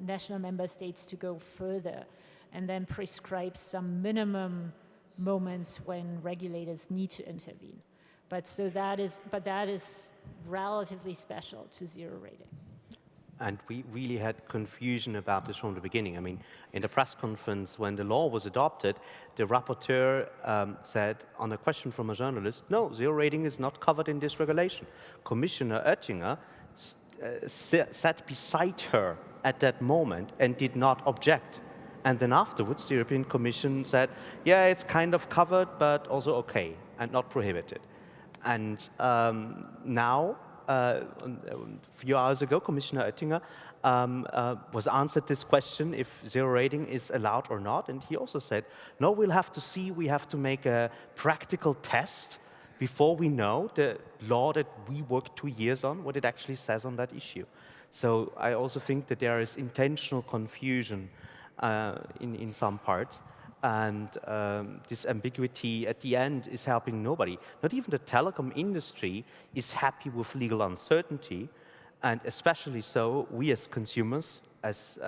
Speaker 3: national member states to go further and then prescribe some minimum moments when regulators need to intervene. But that is relatively special to zero rating.
Speaker 4: And we really had confusion about this from the beginning. I mean, in the press conference, when the law was adopted, the rapporteur said, on a question from a journalist, no, zero rating is not covered in this regulation. Commissioner Oettinger sat beside her at that moment and did not object. And then afterwards, the European Commission said, yeah, it's kind of covered, but also okay, and not prohibited. And now, a few hours ago, Commissioner Oettinger was answered this question if zero rating is allowed or not, and he also said, no, we'll have to see, we have to make a practical test before we know the law that we worked 2 years on, what it actually says on that issue. So I also think that there is intentional confusion in some parts. And this ambiguity at the end is helping nobody. Not even the telecom industry is happy with legal uncertainty, and especially so we as consumers, as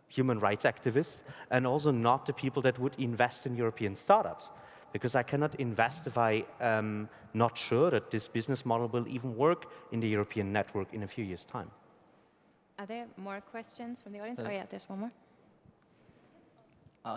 Speaker 4: human rights activists, and also not the people that would invest in European startups. Because I cannot invest if I'm not sure that this business model will even work in the European network in a few years' time.
Speaker 2: Are there more questions from the audience? Oh yeah, there's one more.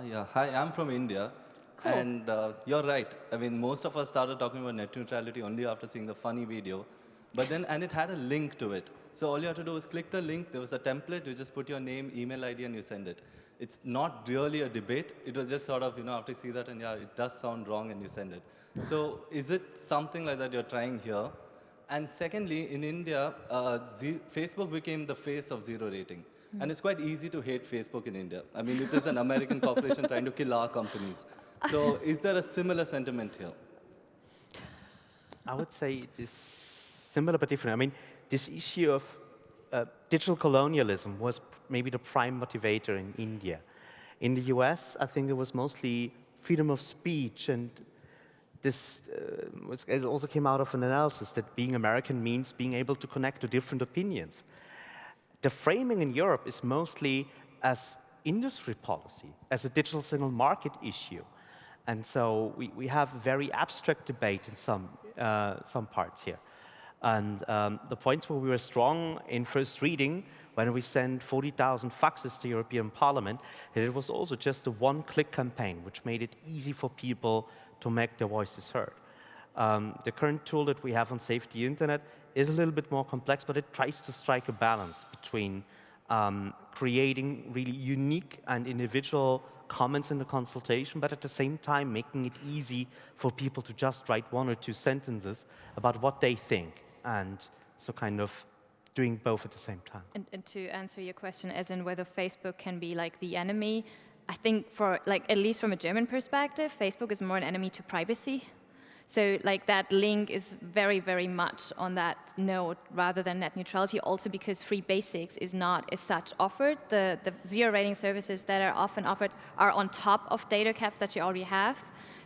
Speaker 7: Yeah, hi, I'm from India.
Speaker 2: Cool.
Speaker 7: And you're right. I mean, most of us started talking about net neutrality only after seeing the funny video. But then, and it had a link to it. So all you have to do is click the link. There was a template. You just put your name, email ID, and you send it. It's not really a debate. It was just sort of, after you see that, and yeah, it does sound wrong, and you send it. So is it something like that you're trying here? And secondly, in India, Facebook became the face of zero rating. And it's quite easy to hate Facebook in India. I mean, it is an American corporation trying to kill our companies. So is there a similar sentiment here?
Speaker 4: I would say it is similar but different. I mean, this issue of digital colonialism was maybe the prime motivator in India. In the US, I think it was mostly freedom of speech, and this also came out of an analysis that being American means being able to connect to different opinions. The framing in Europe is mostly as industry policy, as a digital single market issue. And so we have a very abstract debate in some parts here. And the points where we were strong in first reading, when we sent 40,000 faxes to European Parliament, it was also just a one-click campaign, which made it easy for people to make their voices heard. The current tool that we have on Safety Internet is a little bit more complex, but it tries to strike a balance between creating really unique and individual comments in the consultation, but at the same time making it easy for people to just write 1 or 2 sentences about what they think, and so kind of doing both at the same time.
Speaker 2: And to answer your question, as in whether Facebook can be like the enemy, I think for, like, at least from a German perspective, Facebook is more an enemy to privacy. So like that link is very, very much on that note rather than net neutrality, also because free basics is not as such offered. The zero rating services that are often offered are on top of data caps that you already have.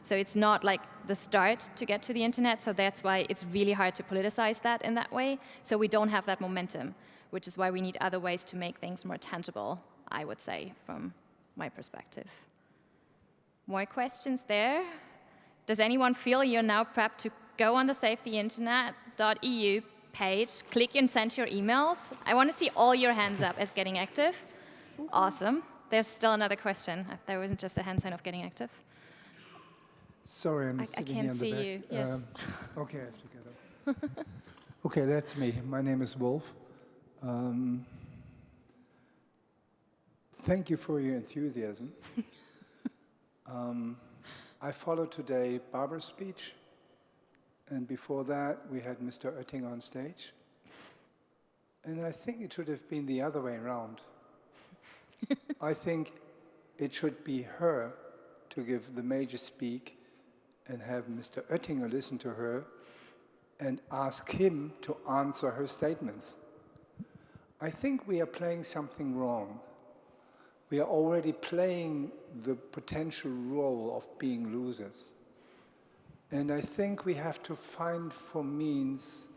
Speaker 2: So it's not like the start to get to the internet, so that's why it's really hard to politicize that in that way. So we don't have that momentum, which is why we need other ways to make things more tangible, I would say, from my perspective. More questions there? Does anyone feel you're now prepped to go on the safetyinternet.eu page, click and send your emails? I want to see all your hands up as getting active. Awesome. There's still another question. There wasn't just a hand sign of getting active.
Speaker 8: Sorry, I'm
Speaker 2: I
Speaker 8: sitting
Speaker 2: can't
Speaker 8: here in the
Speaker 2: see
Speaker 8: back.
Speaker 2: you. Yes.
Speaker 8: Okay, I have to get up. Okay, that's me. My name is Wolf. Thank you for your enthusiasm. I followed today Barbara's speech, and before that we had Mr. Oetting on stage. And I think it should have been the other way around. I think it should be her to give the major speak and have Mr. Oettinger listen to her and ask him to answer her statements. I think we are playing something wrong. We are already playing the potential role of being losers. And I think we have to find for means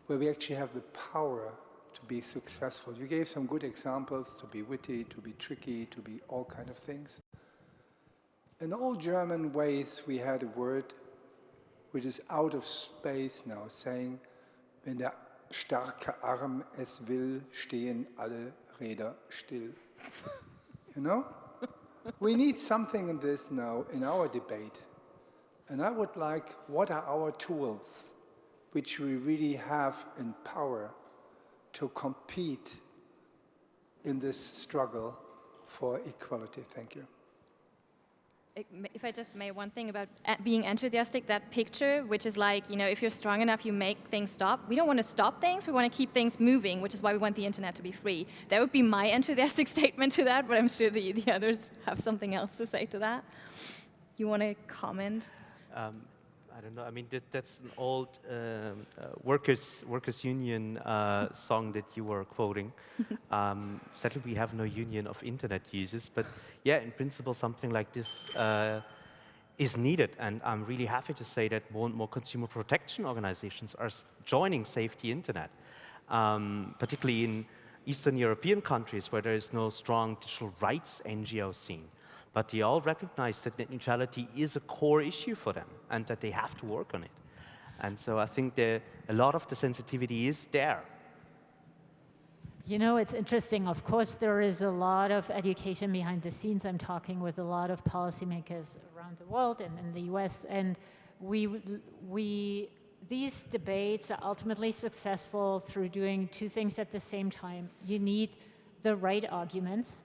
Speaker 8: where we actually have the power to be successful. You gave some good examples, to be witty, to be tricky, to be all kind of things. In old German ways, we had a word which is out of space now, saying, wenn der starke Arm es will, stehen alle Räder still. You know? We need something in this now in our debate. And I would like, what are our tools which we really have in power to compete in this struggle for equality? Thank you.
Speaker 2: If I just may, one thing about being enthusiastic, that picture, which is like, you know, if you're strong enough, you make things stop. We don't want to stop things, we want to keep things moving, which is why we want the internet to be free. That would be my enthusiastic statement to that, but I'm sure the others have something else to say to that. You want to comment?
Speaker 4: I don't know. I mean, that's an old workers' union song that you were quoting. Sadly, we have no union of internet users, but yeah, in principle, something like this is needed. And I'm really happy to say that more and more consumer protection organizations are joining Safety Internet, particularly in Eastern European countries where there is no strong digital rights NGO scene. But they all recognize that net neutrality is a core issue for them and that they have to work on it. And so I think a lot of the sensitivity is there.
Speaker 3: You know, it's interesting. Of course, there is a lot of education behind the scenes. I'm talking with a lot of policymakers around the world and in the US. And these debates are ultimately successful through doing two things at the same time. You need the right arguments,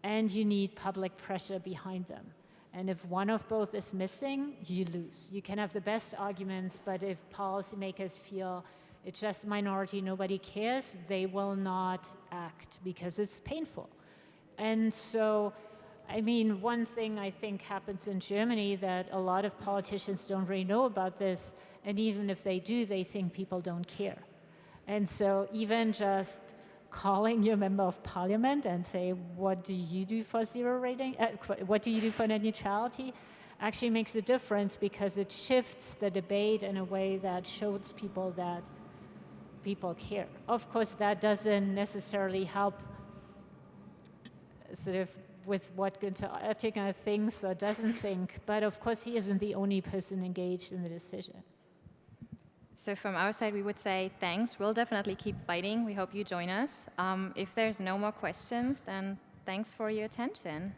Speaker 3: and you need public pressure behind them. And if one of both is missing, you lose. You can have the best arguments, but if policymakers feel it's just minority, nobody cares, they will not act because it's painful. And so, I mean, one thing I think happens in Germany that a lot of politicians don't really know about this, and even if they do, they think people don't care. And so even just calling your member of parliament and say, what do you do for zero rating? What do you do for net neutrality? Actually makes a difference because it shifts the debate in a way that shows people that people care. Of course, that doesn't necessarily help sort of with what Günther Oettinger thinks or doesn't think, but of course he isn't the only person engaged in the decision.
Speaker 2: So from our side, we would say thanks. We'll definitely keep fighting. We hope you join us. If there's no more questions, then thanks for your attention.